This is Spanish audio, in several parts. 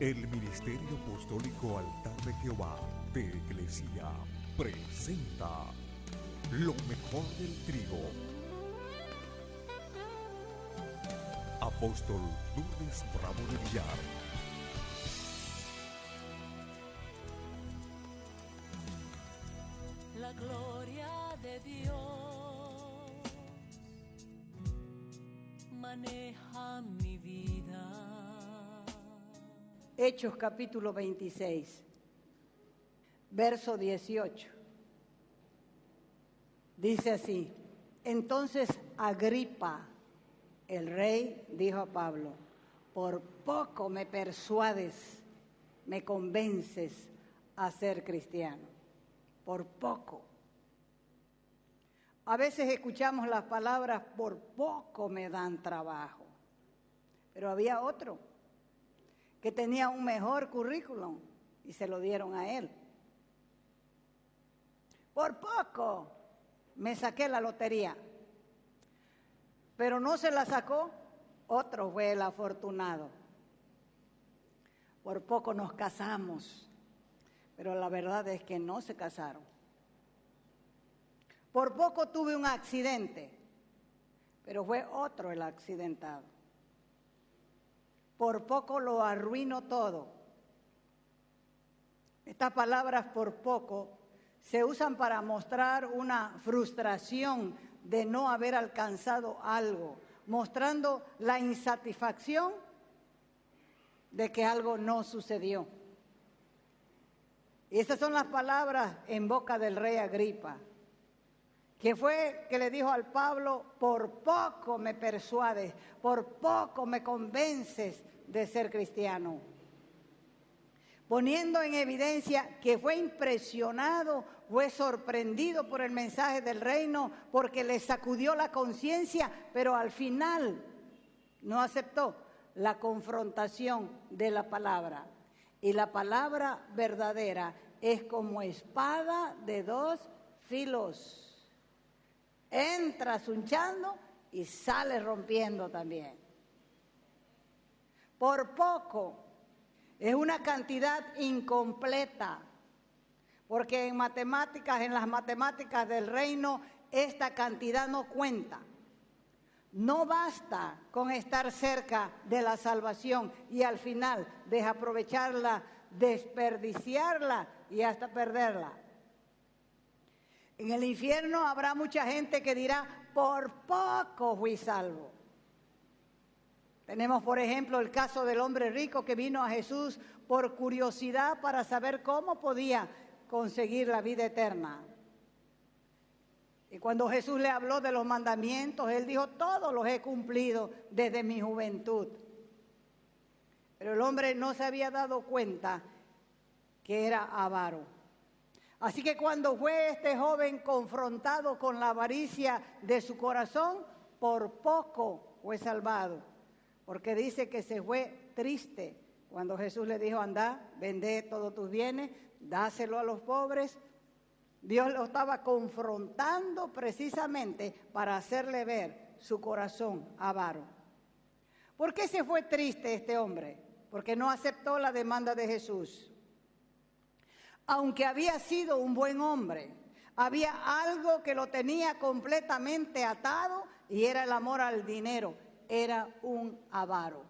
El Ministerio Apostólico Altar de Jehová de Iglesia presenta lo mejor del trigo. Apóstol Lourdes Bravo de Villar. La gloria de Dios maneja mi vida. Hechos capítulo 26, verso 18. Dice así: entonces Agripa, el rey, dijo a Pablo: por poco me persuades, me convences a ser cristiano. Por poco. A veces escuchamos las palabras por poco me dan trabajo. Pero había otro que tenía un mejor currículum y se lo dieron a él. Por poco me saqué la lotería. Pero no se la sacó, otro fue el afortunado. Por poco nos casamos. Pero la verdad es que no se casaron. Por poco tuve un accidente, pero fue otro el accidentado. Por poco lo arruinó todo. Estas palabras por poco se usan para mostrar una frustración de no haber alcanzado algo, mostrando la insatisfacción de que algo no sucedió. Y estas son las palabras en boca del rey Agripa, que fue que le dijo al Pablo: por poco me persuades, por poco me convences de ser cristiano. Poniendo en evidencia que fue impresionado, fue sorprendido por el mensaje del reino, porque le sacudió la conciencia, pero al final no aceptó la confrontación de la palabra. Y la palabra verdadera es como espada de dos filos. Entra zunchando y sale rompiendo también. Por poco es una cantidad incompleta, porque en las matemáticas del reino, esta cantidad no cuenta. No basta con estar cerca de la salvación y al final desaprovecharla, desperdiciarla y hasta perderla. En el infierno habrá mucha gente que dirá: por poco fui salvo. Tenemos, por ejemplo, el caso del hombre rico que vino a Jesús por curiosidad para saber cómo podía conseguir la vida eterna. Y cuando Jesús le habló de los mandamientos, él dijo: todos los he cumplido desde mi juventud. Pero el hombre no se había dado cuenta que era avaro. Así que cuando fue este joven confrontado con la avaricia de su corazón, por poco fue salvado. Porque dice que se fue triste cuando Jesús le dijo: anda, vende todos tus bienes, dáselo a los pobres. Dios lo estaba confrontando precisamente para hacerle ver su corazón avaro. ¿Por qué se fue triste este hombre? Porque no aceptó la demanda de Jesús. Aunque había sido un buen hombre, había algo que lo tenía completamente atado y era el amor al dinero. Era un avaro.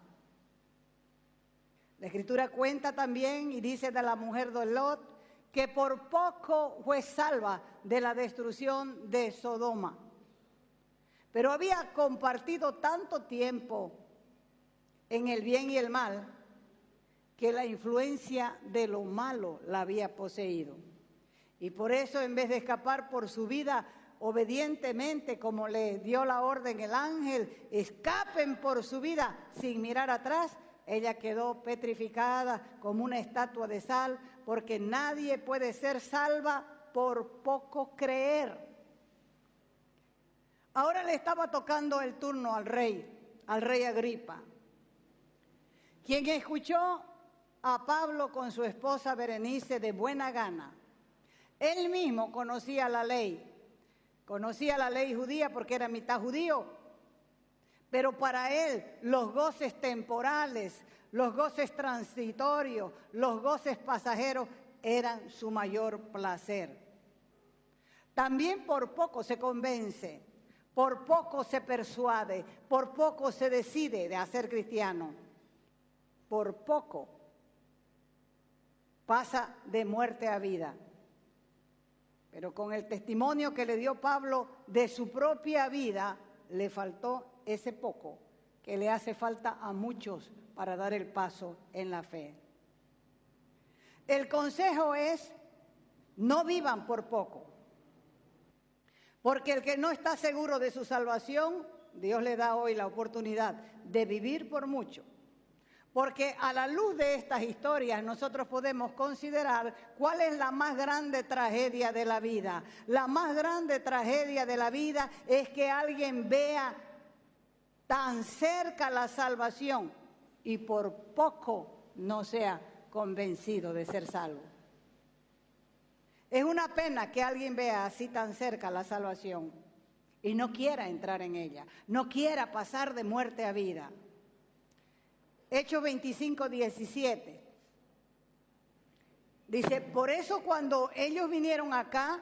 La Escritura cuenta también y dice de la mujer de Lot que por poco fue salva de la destrucción de Sodoma. Pero había compartido tanto tiempo en el bien y el mal que la influencia de lo malo la había poseído. Y por eso, en vez de escapar por su vida obedientemente, como le dio la orden el ángel, escapen por su vida sin mirar atrás, ella quedó petrificada como una estatua de sal, porque nadie puede ser salva por poco creer. Ahora le estaba tocando el turno al rey Agripa, quien escuchó a Pablo con su esposa Berenice de buena gana. Él mismo conocía la ley judía porque era mitad judío, pero para él los goces temporales, los goces transitorios, los goces pasajeros eran su mayor placer. También por poco se convence, por poco se persuade, por poco se decide de ser cristiano, por poco pasa de muerte a vida. Pero con el testimonio que le dio Pablo de su propia vida, le faltó ese poco que le hace falta a muchos para dar el paso en la fe. El consejo es: no vivan por poco, porque el que no está seguro de su salvación, Dios le da hoy la oportunidad de vivir por mucho. Porque a la luz de estas historias nosotros podemos considerar cuál es la más grande tragedia de la vida. La más grande tragedia de la vida es que alguien vea tan cerca la salvación y por poco no sea convencido de ser salvo. Es una pena que alguien vea así tan cerca la salvación y no quiera entrar en ella, no quiera pasar de muerte a vida. Hechos 25, 17. Dice: por eso cuando ellos vinieron acá,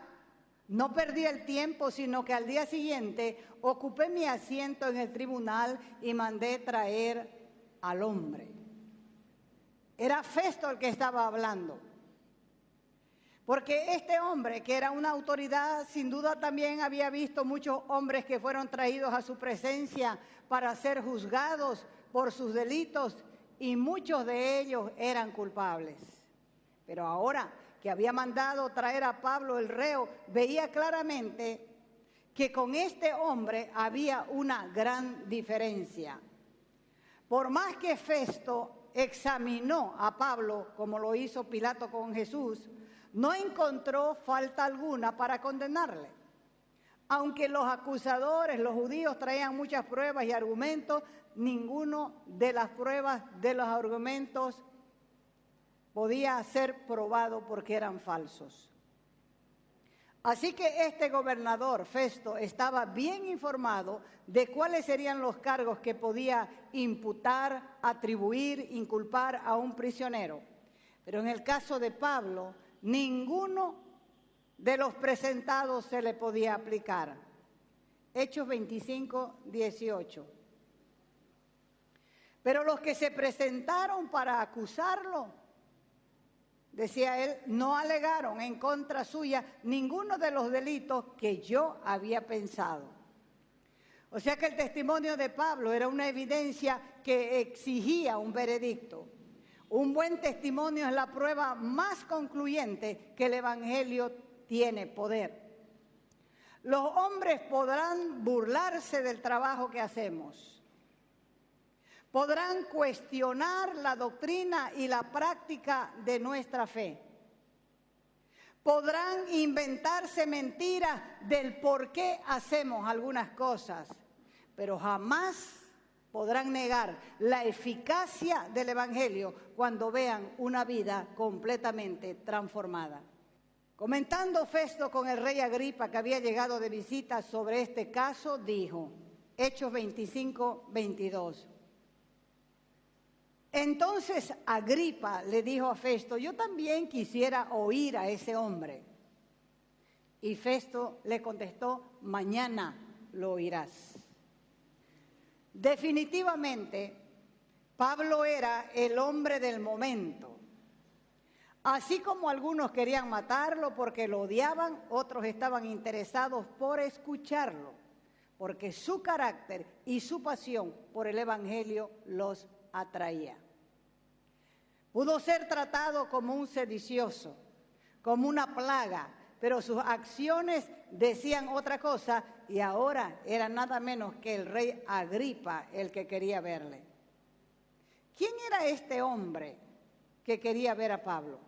no perdí el tiempo, sino que al día siguiente ocupé mi asiento en el tribunal y mandé traer al hombre. Era Festo el que estaba hablando. Porque este hombre, que era una autoridad, sin duda también había visto muchos hombres que fueron traídos a su presencia para ser juzgados por sus delitos, y muchos de ellos eran culpables. Pero ahora que había mandado traer a Pablo el reo, veía claramente que con este hombre había una gran diferencia. Por más que Festo examinó a Pablo, como lo hizo Pilato con Jesús, no encontró falta alguna para condenarle. Aunque los acusadores, los judíos, traían muchas pruebas y argumentos, ninguno de las pruebas, de los argumentos, podía ser probado porque eran falsos. Así que este gobernador, Festo, estaba bien informado de cuáles serían los cargos que podía imputar, atribuir, inculpar a un prisionero. Pero en el caso de Pablo, ninguno de los presentados se le podía aplicar. Hechos 25, 18. Pero los que se presentaron para acusarlo, decía él, no alegaron en contra suya ninguno de los delitos que yo había pensado. O sea que el testimonio de Pablo era una evidencia que exigía un veredicto. Un buen testimonio es la prueba más concluyente que el Evangelio tiene poder. Los hombres podrán burlarse del trabajo que hacemos. Podrán cuestionar la doctrina y la práctica de nuestra fe. Podrán inventarse mentiras del por qué hacemos algunas cosas, pero jamás podrán negar la eficacia del Evangelio cuando vean una vida completamente transformada. Comentando Festo con el rey Agripa, que había llegado de visita sobre este caso, dijo, Hechos 25, 22. Entonces Agripa le dijo a Festo, yo también quisiera oír a ese hombre. Y Festo le contestó, mañana lo oirás. Definitivamente, Pablo era el hombre del momento. Así como algunos querían matarlo porque lo odiaban, otros estaban interesados por escucharlo, porque su carácter y su pasión por el Evangelio los atraía. Pudo ser tratado como un sedicioso, como una plaga, pero sus acciones decían otra cosa y ahora era nada menos que el rey Agripa el que quería verle. ¿Quién era este hombre que quería ver a Pablo?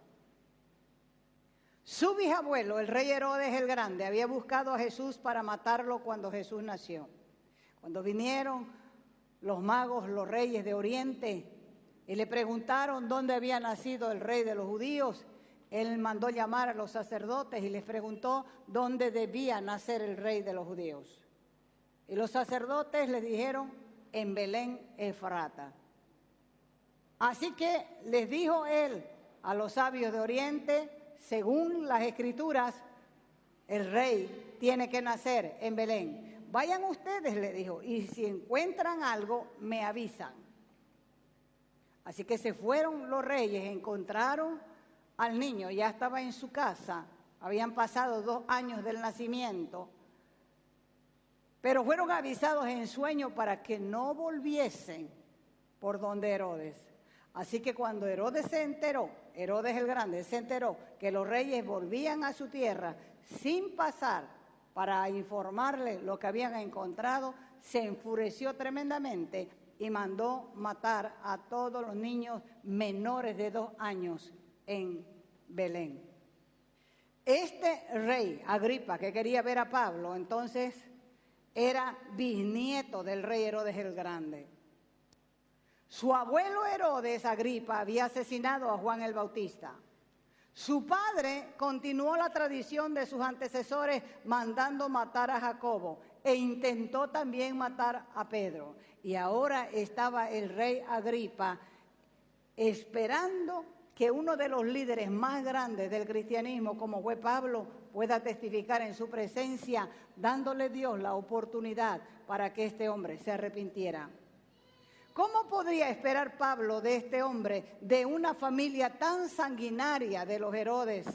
Su bisabuelo, el rey Herodes el Grande, había buscado a Jesús para matarlo cuando Jesús nació. Cuando vinieron los magos, los reyes de Oriente, y le preguntaron dónde había nacido el rey de los judíos, él mandó llamar a los sacerdotes y les preguntó dónde debía nacer el rey de los judíos. Y los sacerdotes les dijeron, en Belén Efrata. Así que les dijo él a los sabios de Oriente, según las Escrituras, el rey tiene que nacer en Belén. Vayan ustedes, le dijo, y si encuentran algo, me avisan. Así que se fueron los reyes, encontraron al niño, ya estaba en su casa, habían pasado 2 años del nacimiento, pero fueron avisados en sueño para que no volviesen por donde Herodes. Así que cuando Herodes se enteró, Herodes el Grande se enteró que los reyes volvían a su tierra sin pasar para informarle lo que habían encontrado, se enfureció tremendamente y mandó matar a todos los niños menores de 2 años en Belén. Este rey, Agripa, que quería ver a Pablo, entonces era bisnieto del rey Herodes el Grande. Su abuelo Herodes, Agripa, había asesinado a Juan el Bautista. Su padre continuó la tradición de sus antecesores mandando matar a Jacobo e intentó también matar a Pedro. Y ahora estaba el rey Agripa esperando que uno de los líderes más grandes del cristianismo, como fue Pablo, pueda testificar en su presencia, dándole Dios la oportunidad para que este hombre se arrepintiera. ¿Cómo podría esperar Pablo de este hombre, de una familia tan sanguinaria de los Herodes?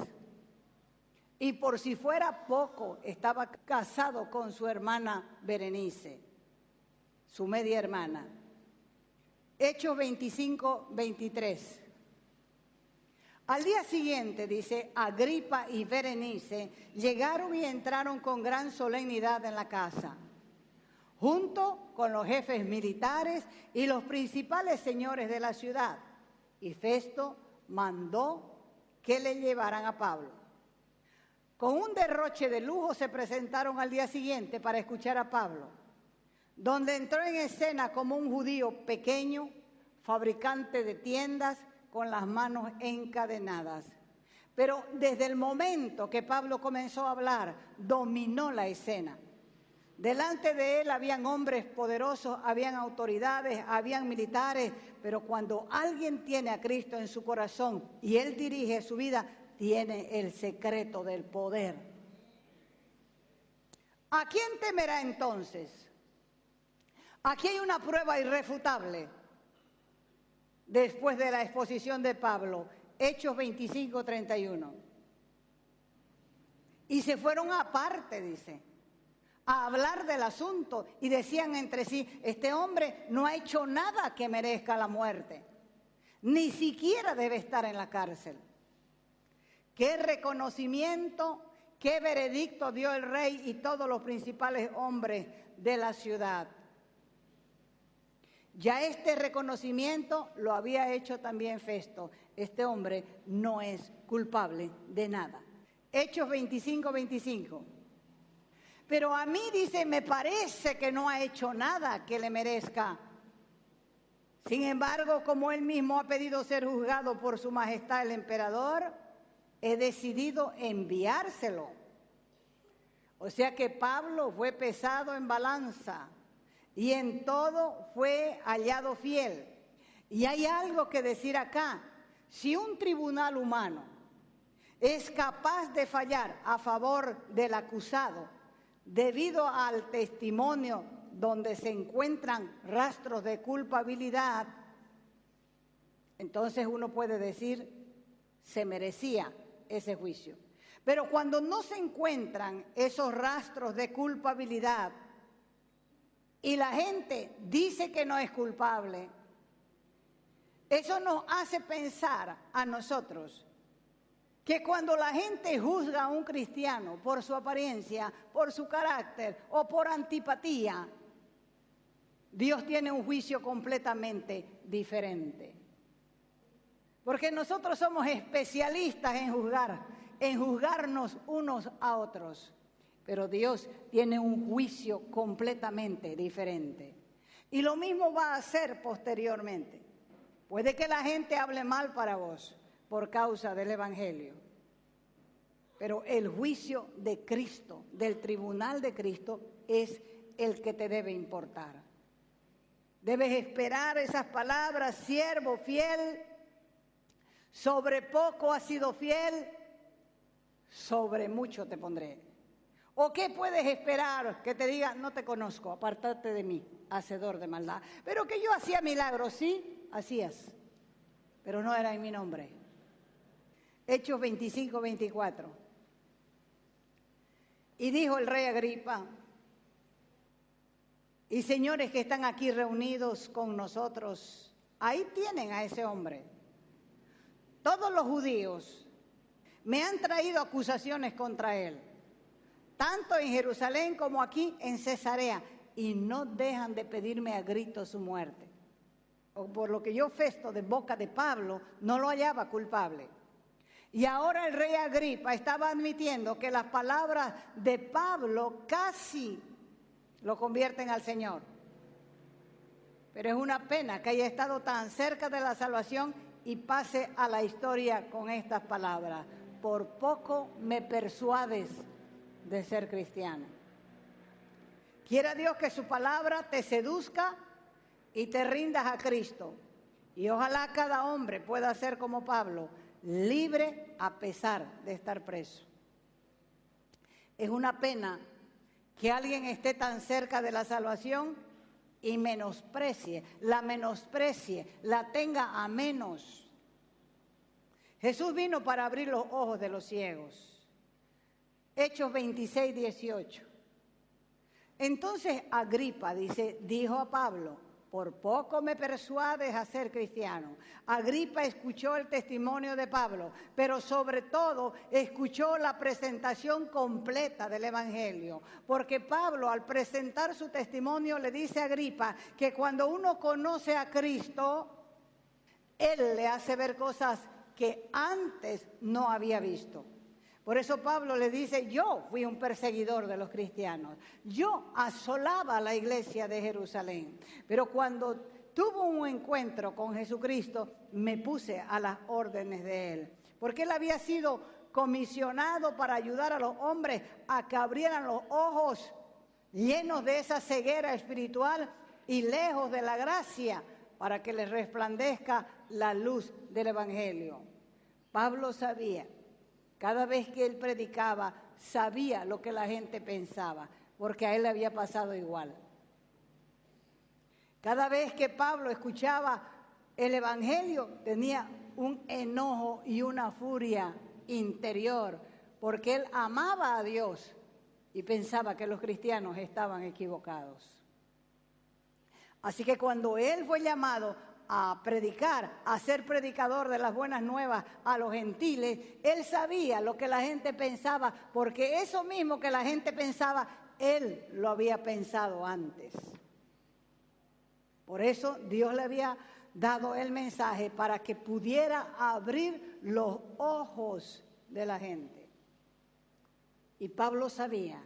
Y por si fuera poco, estaba casado con su hermana Berenice, su media hermana. Hechos 25-23. Al día siguiente, dice, Agripa y Berenice llegaron y entraron con gran solemnidad en la casa, junto con los jefes militares y los principales señores de la ciudad. Y Festo mandó que le llevaran a Pablo. Con un derroche de lujo se presentaron al día siguiente para escuchar a Pablo, donde entró en escena como un judío pequeño, fabricante de tiendas, con las manos encadenadas. Pero desde el momento que Pablo comenzó a hablar, dominó la escena. Delante de él habían hombres poderosos, habían autoridades, habían militares, pero cuando alguien tiene a Cristo en su corazón y él dirige su vida, tiene el secreto del poder. ¿A quién temerá entonces? Aquí hay una prueba irrefutable después de la exposición de Pablo, Hechos 25-31. Y se fueron aparte, dice, a hablar del asunto y decían entre sí, este hombre no ha hecho nada que merezca la muerte, ni siquiera debe estar en la cárcel. Qué reconocimiento, qué veredicto dio el rey y todos los principales hombres de la ciudad. Ya este reconocimiento lo había hecho también Festo. Este hombre no es culpable de nada. Hechos 25-25. Pero a mí, dice, me parece que no ha hecho nada que le merezca. Sin embargo, como él mismo ha pedido ser juzgado por su majestad el emperador, he decidido enviárselo. O sea que Pablo fue pesado en balanza y en todo fue hallado fiel. Y hay algo que decir acá. Si un tribunal humano es capaz de fallar a favor del acusado debido al testimonio donde se encuentran rastros de culpabilidad, entonces uno puede decir, se merecía ese juicio. Pero cuando no se encuentran esos rastros de culpabilidad y la gente dice que no es culpable, eso nos hace pensar a nosotros que cuando la gente juzga a un cristiano por su apariencia, por su carácter o por antipatía, Dios tiene un juicio completamente diferente. Porque nosotros somos especialistas en juzgarnos unos a otros. Pero Dios tiene un juicio completamente diferente. Y lo mismo va a hacer posteriormente. Puede que la gente hable mal para vos por causa del Evangelio. Pero el juicio de Cristo, del tribunal de Cristo, es el que te debe importar. Debes esperar esas palabras, siervo fiel, sobre poco has sido fiel, sobre mucho te pondré. ¿O qué puedes esperar? Que te diga, no te conozco, apártate de mí, hacedor de maldad. Pero que yo hacía milagros, sí, hacías, pero no era en mi nombre. Hechos 25, 24. Y dijo el rey Agripa, y señores que están aquí reunidos con nosotros, ahí tienen a ese hombre. Todos los judíos me han traído acusaciones contra él, tanto en Jerusalén como aquí en Cesarea, y no dejan de pedirme a gritos su muerte. Por lo que yo Festo, de boca de Pablo, no lo hallaba culpable. Y ahora el rey Agripa estaba admitiendo que las palabras de Pablo casi lo convierten al Señor. Pero es una pena que haya estado tan cerca de la salvación y pase a la historia con estas palabras. Por poco me persuades de ser cristiano. Quiera Dios que su palabra te seduzca y te rindas a Cristo. Y ojalá cada hombre pueda ser como Pablo, libre a pesar de estar preso. Es una pena que alguien esté tan cerca de la salvación y menosprecie, la tenga a menos. Jesús vino para abrir los ojos de los ciegos. Hechos 26, 18. Entonces Agripa dijo a Pablo, por poco me persuades a ser cristiano. Agripa escuchó el testimonio de Pablo, pero sobre todo escuchó la presentación completa del Evangelio. Porque Pablo, al presentar su testimonio, le dice a Agripa que cuando uno conoce a Cristo, Él le hace ver cosas que antes no había visto. Por eso Pablo le dice, yo fui un perseguidor de los cristianos. Yo asolaba a la iglesia de Jerusalén. Pero cuando tuvo un encuentro con Jesucristo, me puse a las órdenes de Él. Porque Él había sido comisionado para ayudar a los hombres a que abrieran los ojos llenos de esa ceguera espiritual y lejos de la gracia, para que les resplandezca la luz del Evangelio. Pablo sabía. Cada vez que él predicaba, sabía lo que la gente pensaba, porque a él le había pasado igual. Cada vez que Pablo escuchaba el Evangelio, tenía un enojo y una furia interior, porque él amaba a Dios y pensaba que los cristianos estaban equivocados. Así que cuando él fue llamado a predicar, a ser predicador de las buenas nuevas a los gentiles, él sabía lo que la gente pensaba, porque eso mismo que la gente pensaba, él lo había pensado antes. Por eso Dios le había dado el mensaje para que pudiera abrir los ojos de la gente. Y Pablo sabía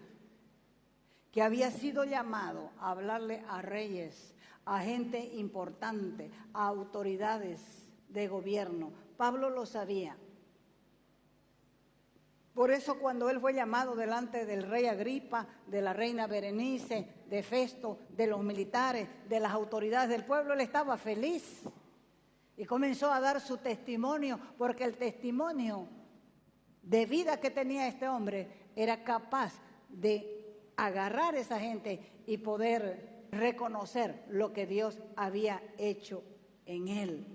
que había sido llamado a hablarle a reyes, a gente importante, a autoridades de gobierno. Pablo lo sabía. Por eso cuando él fue llamado delante del rey Agripa, de la reina Berenice, de Festo, de los militares, de las autoridades del pueblo, él estaba feliz. Y comenzó a dar su testimonio, porque el testimonio de vida que tenía este hombre era capaz de agarrar a esa gente y poder reconocer lo que Dios había hecho en él.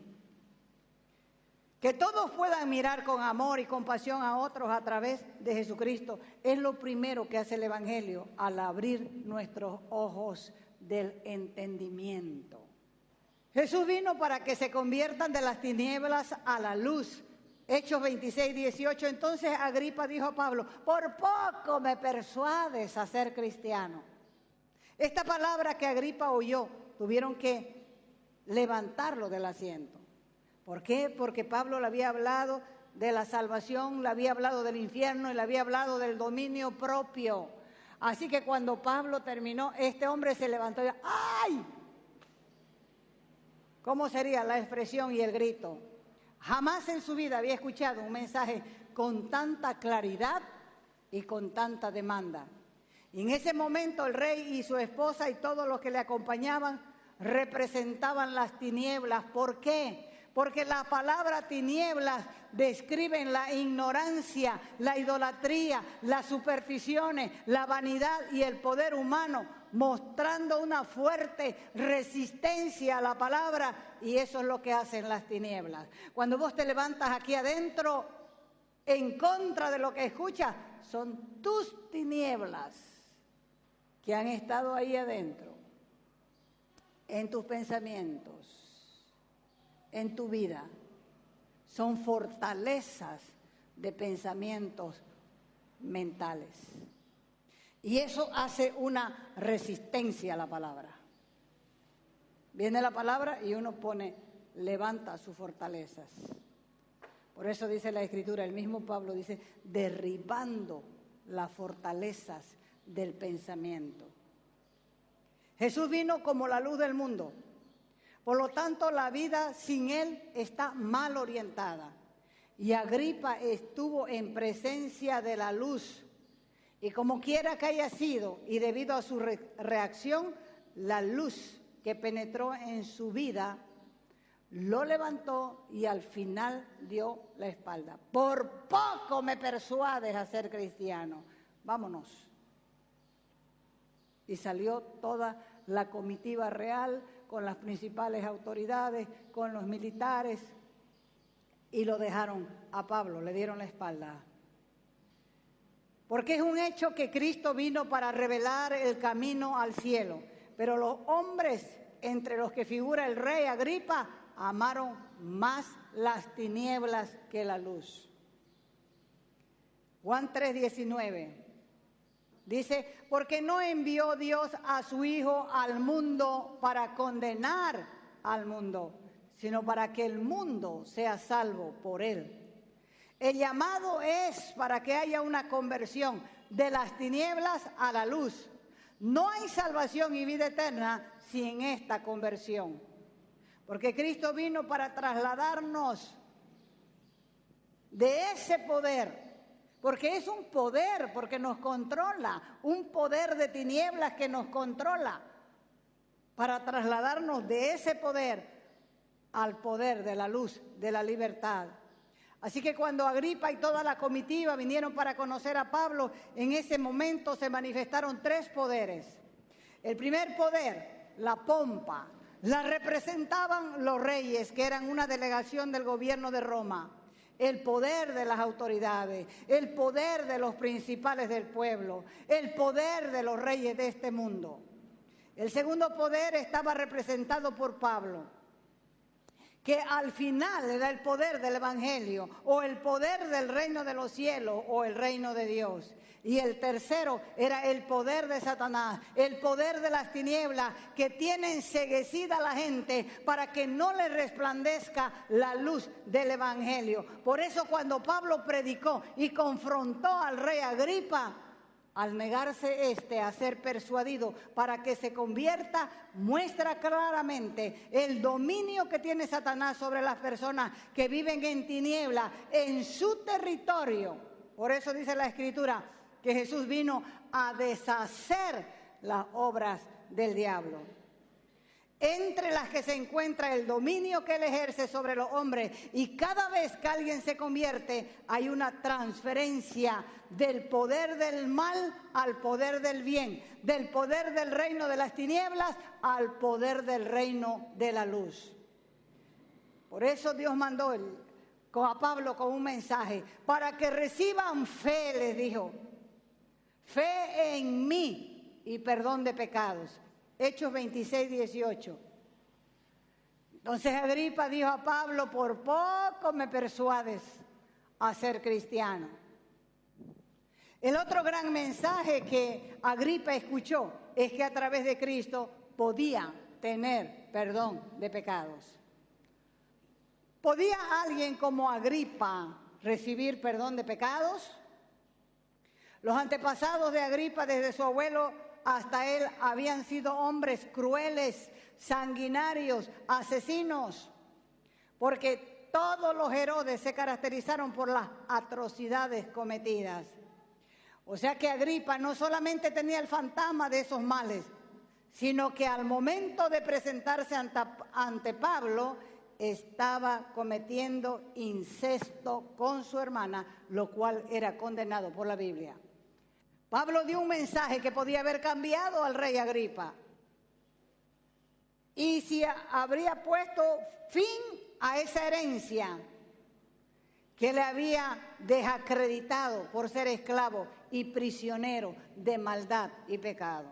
Que todos puedan mirar con amor y compasión a otros a través de Jesucristo es lo primero que hace el Evangelio al abrir nuestros ojos del entendimiento. Jesús vino para que se conviertan de las tinieblas a la luz. Hechos 26, 18. Entonces Agripa dijo a Pablo, por poco me persuades a ser cristiano. Esta palabra que Agripa oyó, tuvieron que levantarlo del asiento. ¿Por qué? Porque Pablo le había hablado de la salvación, le había hablado del infierno y le había hablado del dominio propio. Así que cuando Pablo terminó, este hombre se levantó y dijo, ¡ay! ¿Cómo sería la expresión y el grito? Jamás en su vida había escuchado un mensaje con tanta claridad y con tanta demanda. Y en ese momento el rey y su esposa y todos los que le acompañaban representaban las tinieblas. ¿Por qué? Porque la palabra tinieblas describen la ignorancia, la idolatría, las supersticiones, la vanidad y el poder humano, mostrando una fuerte resistencia a la palabra, y eso es lo que hacen las tinieblas. Cuando vos te levantas aquí adentro en contra de lo que escuchas, son tus tinieblas que han estado ahí adentro, en tus pensamientos, en tu vida. Son fortalezas de pensamientos mentales. Y eso hace una resistencia a la palabra. Viene la palabra y uno levanta sus fortalezas. Por eso dice la Escritura, el mismo Pablo dice, derribando las fortalezas del pensamiento. Jesús vino como la luz del mundo. Por lo tanto, la vida sin Él está mal orientada. Y Agripa estuvo en presencia de la luz. Y como quiera que haya sido, y debido a su reacción, la luz que penetró en su vida lo levantó y al final dio la espalda. Por poco me persuades a ser cristiano. Vámonos. Y salió toda la comitiva real con las principales autoridades, con los militares, y lo dejaron a Pablo, le dieron la espalda. Porque es un hecho que Cristo vino para revelar el camino al cielo, pero los hombres, entre los que figura el rey Agripa, amaron más las tinieblas que la luz. Juan 3:19 dice, porque no envió Dios a su Hijo al mundo para condenar al mundo, sino para que el mundo sea salvo por él. El llamado es para que haya una conversión de las tinieblas a la luz. No hay salvación y vida eterna sin esta conversión. Porque Cristo vino para trasladarnos de ese poder. Porque es un poder, porque nos controla. Un poder de tinieblas que nos controla. Para trasladarnos de ese poder al poder de la luz, de la libertad. Así que cuando Agripa y toda la comitiva vinieron para conocer a Pablo, en ese momento se manifestaron tres poderes. El primer poder, la pompa, la representaban los reyes, que eran una delegación del gobierno de Roma. El poder de las autoridades, el poder de los principales del pueblo, el poder de los reyes de este mundo. El segundo poder estaba representado por Pablo, que al final era el poder del Evangelio, o el poder del reino de los cielos, o el reino de Dios. Y el tercero era el poder de Satanás, el poder de las tinieblas que tienen enceguecida a la gente para que no le resplandezca la luz del Evangelio. Por eso cuando Pablo predicó y confrontó al rey Agripa, al negarse a ser persuadido para que se convierta, muestra claramente el dominio que tiene Satanás sobre las personas que viven en tinieblas, en su territorio. Por eso dice la Escritura que Jesús vino a deshacer las obras del diablo. Entre las que se encuentra el dominio que él ejerce sobre los hombres, y cada vez que alguien se convierte hay una transferencia del poder del mal al poder del bien, del poder del reino de las tinieblas al poder del reino de la luz. Por eso Dios mandó a Pablo con un mensaje, para que reciban fe, les dijo, fe en mí y perdón de pecados. Hechos 26:18. Entonces Agripa dijo a Pablo, por poco me persuades a ser cristiano. El otro gran mensaje que Agripa escuchó es que a través de Cristo podía tener perdón de pecados. ¿Podía alguien como Agripa recibir perdón de pecados? Los antepasados de Agripa, desde su abuelo hasta él, habían sido hombres crueles, sanguinarios, asesinos, porque todos los Herodes se caracterizaron por las atrocidades cometidas. O sea que Agripa no solamente tenía el fantasma de esos males, sino que al momento de presentarse ante Pablo, estaba cometiendo incesto con su hermana, lo cual era condenado por la Biblia. Pablo dio un mensaje que podía haber cambiado al rey Agripa. Y si habría puesto fin a esa herencia que le había desacreditado por ser esclavo y prisionero de maldad y pecado.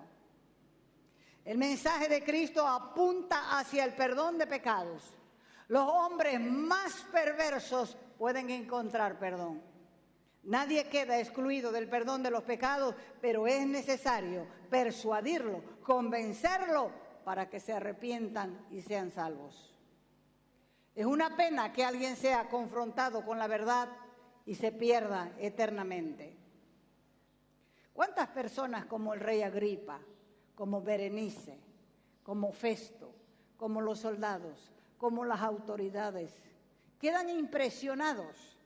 El mensaje de Cristo apunta hacia el perdón de pecados. Los hombres más perversos pueden encontrar perdón. Nadie queda excluido del perdón de los pecados, pero es necesario persuadirlo, convencerlo para que se arrepientan y sean salvos. Es una pena que alguien sea confrontado con la verdad y se pierda eternamente. ¿Cuántas personas como el rey Agripa, como Berenice, como Festo, como los soldados, como las autoridades, quedan impresionados,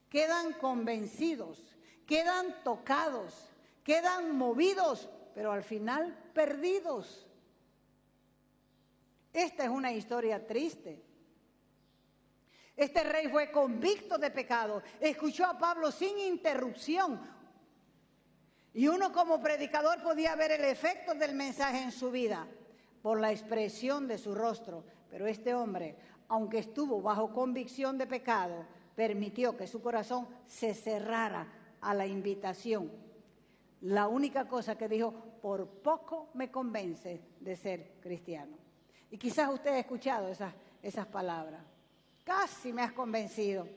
quedan convencidos, quedan tocados, quedan movidos, pero al final perdidos? Esta es una historia triste. Este rey fue convicto de pecado, escuchó a Pablo sin interrupción. Y uno como predicador podía ver el efecto del mensaje en su vida por la expresión de su rostro. Pero este hombre, aunque estuvo bajo convicción de pecado, permitió que su corazón se cerrara a la invitación. La única cosa que dijo: por poco me convence de ser cristiano. Y quizás usted ha escuchado esas palabras. Casi me has convencido.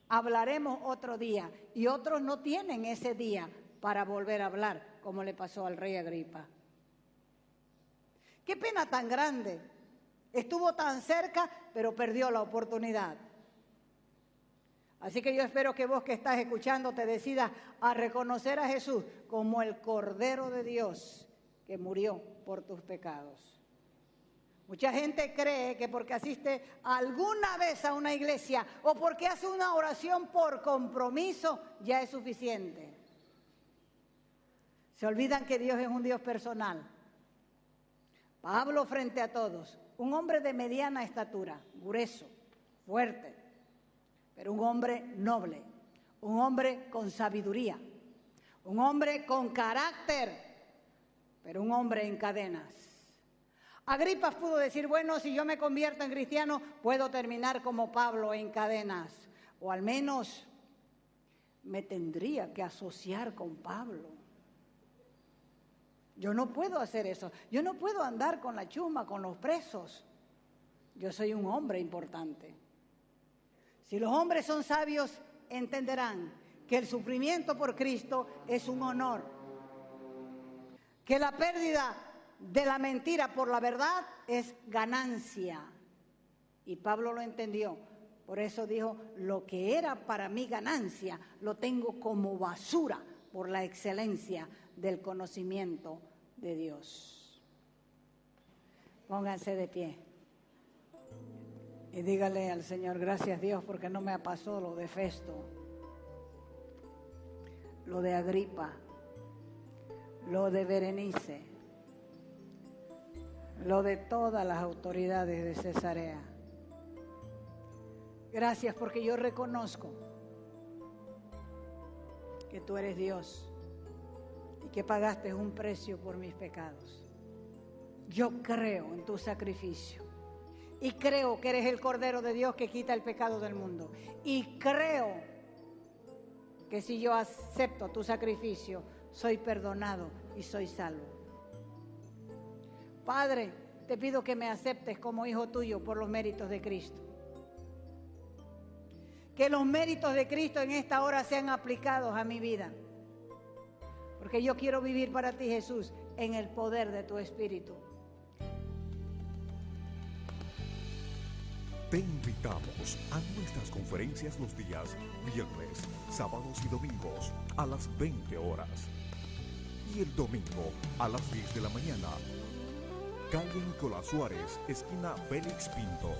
Hablaremos otro día. Y otros no tienen ese día para volver a hablar, como le pasó al rey Agripa. Qué pena tan grande. Estuvo tan cerca, pero perdió la oportunidad. Así que yo espero que vos que estás escuchando te decidas a reconocer a Jesús como el Cordero de Dios que murió por tus pecados. Mucha gente cree que porque asiste alguna vez a una iglesia o porque hace una oración por compromiso ya es suficiente. Se olvidan que Dios es un Dios personal. Pablo frente a todos, un hombre de mediana estatura, grueso, fuerte, pero un hombre noble, un hombre con sabiduría, un hombre con carácter, pero un hombre en cadenas. Agripa pudo decir: bueno, si yo me convierto en cristiano, puedo terminar como Pablo en cadenas, o al menos me tendría que asociar con Pablo. Yo no puedo hacer eso, yo no puedo andar con la chusma, con los presos. Yo soy un hombre importante. Si los hombres son sabios, entenderán que el sufrimiento por Cristo es un honor, que la pérdida de la mentira por la verdad es ganancia. Y Pablo lo entendió. Por eso dijo: lo que era para mí ganancia, lo tengo como basura por la excelencia del conocimiento de Dios. Pónganse de pie y dígale al Señor: gracias Dios, porque no me pasó lo de Festo, lo de Agripa, lo de Berenice, lo de todas las autoridades de Cesarea. Gracias porque yo reconozco que tú eres Dios y que pagaste un precio por mis pecados. Yo creo en tu sacrificio y creo que eres el Cordero de Dios que quita el pecado del mundo. Y creo que si yo acepto tu sacrificio, soy perdonado y soy salvo. Padre, te pido que me aceptes como hijo tuyo por los méritos de Cristo. Que los méritos de Cristo en esta hora sean aplicados a mi vida. Porque yo quiero vivir para ti, Jesús, en el poder de tu Espíritu. Te invitamos a nuestras conferencias los días viernes, sábados y domingos a las 20 horas. Y el domingo a las 10 de la mañana. Calle Nicolás Suárez, esquina Félix Pinto.